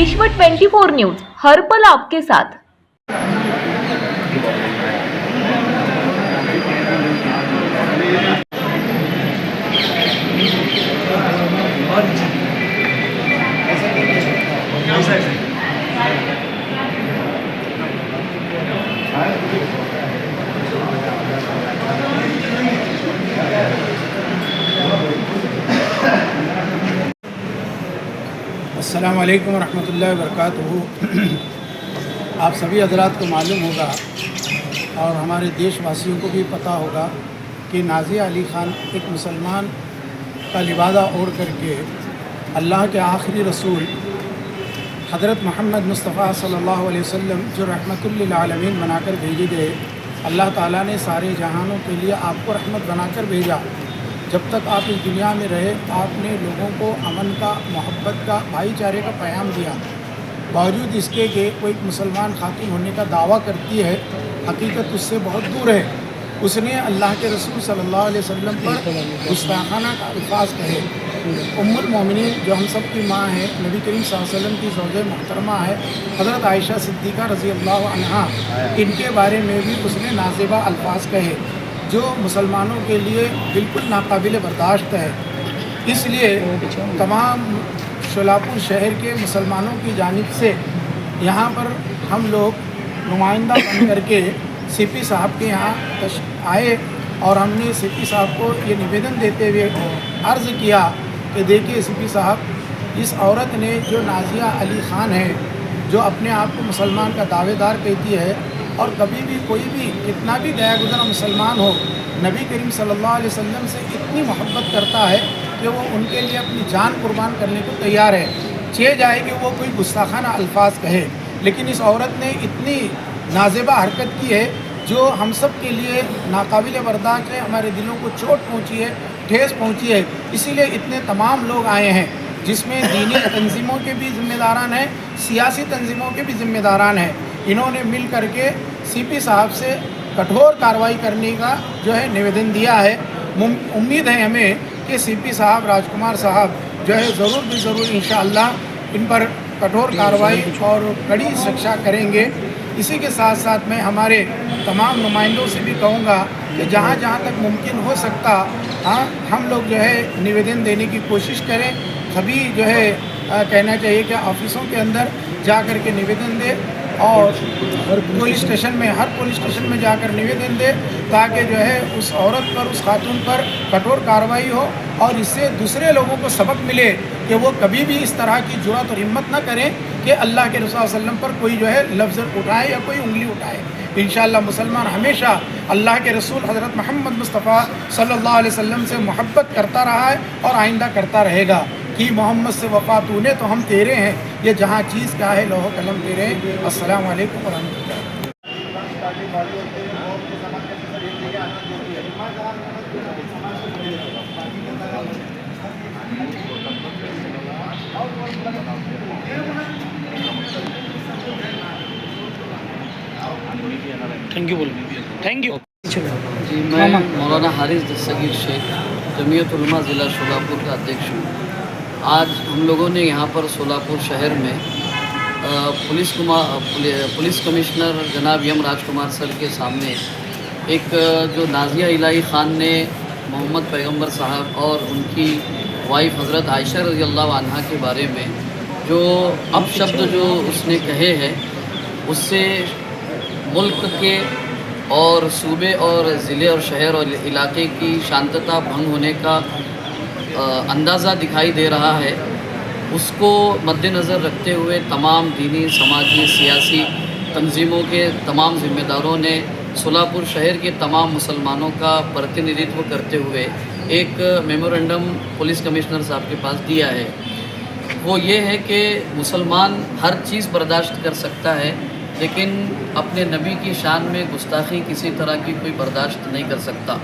विश्व 24 न्यूज हर पल आपके साथ। अस्सलाम वालेकुम रहमतुल्लाहि व बरकातुहू। आप सभी हज़रात को मालूम होगा और हमारे देशवासियों को भी पता होगा कि नाज़िया अली ख़ान एक मुसलमान का लिबादा ओढ़ करके अल्लाह के आखिरी रसूल हज़रत मोहम्मद मुस्तफ़ा सल्लल्लाहु अलैहि वसल्लम जो रहमतुल लिल आलमीन बनाकर भेजे गए, अल्लाह ताला ने सारे जहानों के लिए आपको रहमत बनाकर भेजा। जब तक आप इस दुनिया में रहे आपने लोगों को अमन का, मोहब्बत का, भाईचारे का पैगाम दिया। बावजूद इसके कि कोई मुसलमान खातून होने का दावा करती है, हकीकत उससे बहुत दूर है। उसने अल्लाह के रसूल सल्लल्लाहु अलैहि वसल्लम पर गुस्ताखाना का अल्फाज कहे। उम्मुल मोमिनीन जो हम सब की माँ है, नबी करीम सल्लल्लाहु अलैहि वसल्लम की ज़ौजे मोहतरमा है, हज़रत आयशा सिद्दीक़ा रज़ी अल्लाह अन्हा, इनके बारे में भी उसने नाज़िबा अल्फाज कहे जो मुसलमानों के लिए बिल्कुल नाकाबिल बर्दाश्त है। इसलिए तमाम शोलापुर शहर के मुसलमानों की जानिब से यहाँ पर हम लोग नुमाइंदा बन करके सीपी साहब के यहाँ आए और हमने सीपी साहब को ये निवेदन देते हुए अर्ज़ किया कि देखिए सीपी साहब, इस औरत ने जो नाज़िया अली ख़ान है, जो अपने आप को मुसलमान का दावेदार कहती है और कभी भी कोई भी कितना भी गया गुज़रा मुसलमान हो, नबी करीम सल्लल्लाहु अलैहि वसल्लम से इतनी मोहब्बत करता है कि वो उनके लिए अपनी जान कुर्बान करने को तैयार है। चाहे जाए कि वो कोई गुस्ताखाना अल्फाज कहे, लेकिन इस औरत ने इतनी नाज़िबा हरकत की है जो हम सब के लिए नाकाबिल बर्दाश्त है। हमारे दिलों को चोट पहुँची है, ठेस पहुँची है। इसीलिए इतने तमाम लोग आए हैं जिसमें दीनी तंजीमों के भी ज़िम्मेदारान हैं, सियासी तंजीमों के भी ज़िम्मेदारान हैं। इन्होंने मिल करके सीपी साहब से कठोर कार्रवाई करने का जो है निवेदन दिया है। उम्मीद है हमें कि सीपी साहब, राजकुमार साहब जो है ज़रूर भी ज़रूर इंशाअल्लाह इन पर कठोर कार्रवाई और कड़ी शिक्षा करेंगे। इसी के साथ साथ मैं हमारे तमाम नुमाइंदों से भी कहूँगा कि जहाँ जहाँ तक मुमकिन हो सकता हम लोग जो है निवेदन देने की कोशिश करें। सभी जो है कहना चाहिए कि ऑफिसों के अंदर जा कर के निवेदन दे और हर पुलिस स्टेशन में जाकर निवेदन दे, ताकि जो है उस औरत पर, उस खातून पर कठोर कार्रवाई हो और इससे दूसरे लोगों को सबक मिले कि वो कभी भी इस तरह की जुर्अत और हिम्मत न करें कि अल्लाह के रसूल सल्लल्लाहु अलैहि वसल्लम पर कोई जो है लफ्ज़ उठाए या कोई उंगली उठाए। इंशाअल्लाह मुसलमान हमेशा अल्लाह के रसूल हज़रत मोहम्मद मुस्तफ़ा सल्लल्लाहु अलैहि वसल्लम से मोहब्बत करता रहा है और आइंदा करता रहेगा कि मोहम्मद से वफ़ा तूने तो हम तेरे हैं, ये जहाँ चीज़ का है लोहो कलम तेरे हैं। अस्सलाम वालेकुम व रहमतुल्लाह। थैंक यू बोलो। थैंक यू जी, मैं मौलाना हारिस दस्तगीर शेख जमीयत उलमा ज़िला शोलापुर का अध्यक्ष हूँ। आज हम लोगों ने यहाँ पर शोलापुर शहर में पुलिस कमिश्नर जनाब यम राजकुमार सर के सामने एक जो नाज़िया इलाही ख़ान ने मोहम्मद पैगंबर साहब और उनकी वाइफ हज़रत आयशा रज़ी अल्लाह अन्हा के बारे में जो अपशब्द जो उसने कहे हैं, उससे मुल्क के और सूबे और ज़िले और शहर और इलाके की शांतता भंग होने का अंदाज़ा दिखाई दे रहा है। उसको मद्देनज़र रखते हुए तमाम दीनी, समाजी, सियासी तंजीमों के तमाम ज़िम्मेदारों ने शोलापुर शहर के तमाम मुसलमानों का प्रतिनिधित्व करते हुए एक मेमोरेंडम पुलिस कमिश्नर साहब के पास दिया है। वो ये है कि मुसलमान हर चीज़ बर्दाश्त कर सकता है, लेकिन अपने नबी की शान में गुस्ताखी किसी तरह की कोई बर्दाश्त नहीं कर सकता।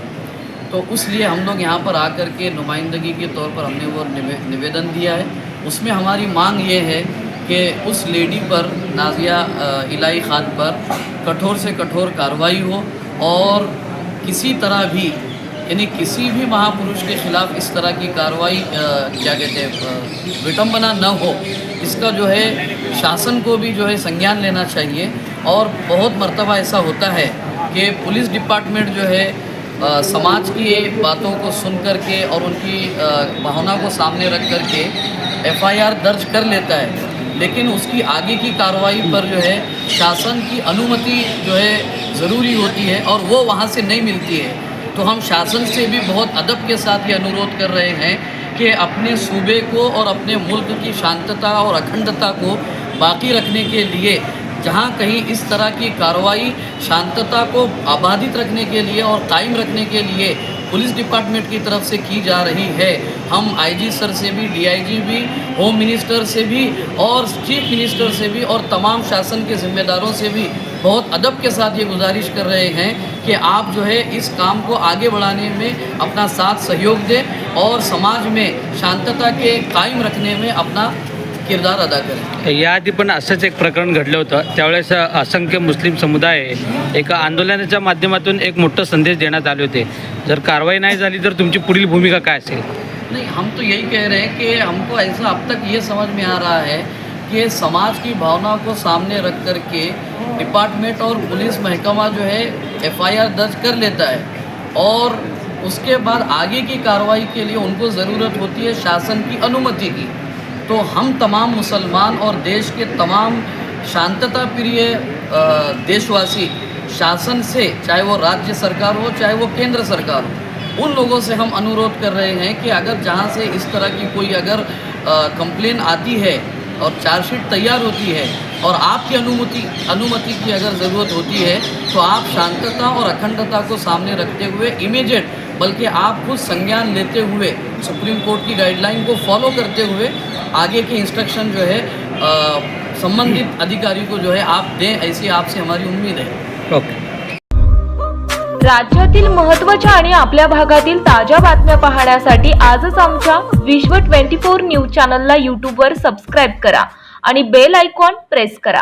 तो इसलिए हम लोग यहाँ पर आकर के नुमाइंदगी के तौर पर हमने वो निवेदन दिया है। उसमें हमारी मांग ये है कि उस लेडी पर, नाज़िया इलाही ख़ान पर कठोर से कठोर कार्रवाई हो और किसी तरह भी यानी किसी भी महापुरुष के खिलाफ इस तरह की कार्रवाई क्या कहते हैं विटंबना न हो, इसका जो है शासन को भी जो है संज्ञान लेना चाहिए। और बहुत मर्तबा ऐसा होता है कि पुलिस डिपार्टमेंट जो है समाज की बातों को सुन कर के और उनकी भावना को सामने रख कर के FIR दर्ज कर लेता है, लेकिन उसकी आगे की कार्रवाई पर जो है शासन की अनुमति जो है ज़रूरी होती है और वो वहाँ से नहीं मिलती है। तो हम शासन से भी बहुत अदब के साथ ये अनुरोध कर रहे हैं कि अपने सूबे को और अपने मुल्क की शांतता और अखंडता को बाकी रखने के लिए जहाँ कहीं इस तरह की कार्रवाई शांतता को आबादित रखने के लिए और कायम रखने के लिए पुलिस डिपार्टमेंट की तरफ से की जा रही है, हम IG सर से भी, DIG भी, होम मिनिस्टर से भी और चीफ मिनिस्टर से भी और तमाम शासन के ज़िम्मेदारों से भी बहुत अदब के साथ ये गुजारिश कर रहे हैं कि आप जो है इस काम को आगे बढ़ाने में अपना साथ सहयोग दें और समाज में शांतता के कायम रखने में अपना किरदार अदा करें। याआधी पण असंच एक प्रकरण घडलं होतं। त्यावेळेस असंख्य मुस्लिम समुदाय एका आंदोलनाच्या माध्यमातून एक मोठा संदेश देण्यात आले होते। जर कारवाई नाही झाली तर तुमची पुढील भूमिका काय असेल? नहीं, हम तो यही कह रहे हैं कि हमको ऐसा अब तक ये समझ में आ रहा है कि समाज की भावना को सामने रख कर के डिपार्टमेंट और पुलिस महकमा जो है FIR दर्ज कर लेता है और उसके बाद आगे की कार्रवाई के लिए उनको ज़रूरत होती है शासन की अनुमति की। तो हम तमाम मुसलमान और देश के तमाम शांतता प्रिय देशवासी शासन से, चाहे वो राज्य सरकार हो चाहे वो केंद्र सरकार हो, उन लोगों से हम अनुरोध कर रहे हैं कि अगर जहाँ से इस तरह की कोई अगर कंप्लेन आती है और चार्जशीट तैयार होती है और आपकी अनुमति की अगर ज़रूरत होती है तो आप शांतता और अखंडता को सामने रखते हुए इमीडिएट, बल्कि आप खुद संज्ञान लेते हुए सुप्रीम कोर्ट की गाइडलाइन को फॉलो करते हुए आगे के इंस्ट्रक्शन जो है संबंधित अधिकारी को जो है आप दें, ऐसी आपसे हमारी उम्मीद है। ओके। राज्यातील महत्त्वाच्या आणि आपल्या भागातील ताज्या बातम्या पाहण्यासाठी आजच आमच्या विश्व 24 न्यूज चॅनलला YouTube वर सबस्क्राईब करा आणि बेल आयकॉन प्रेस करा।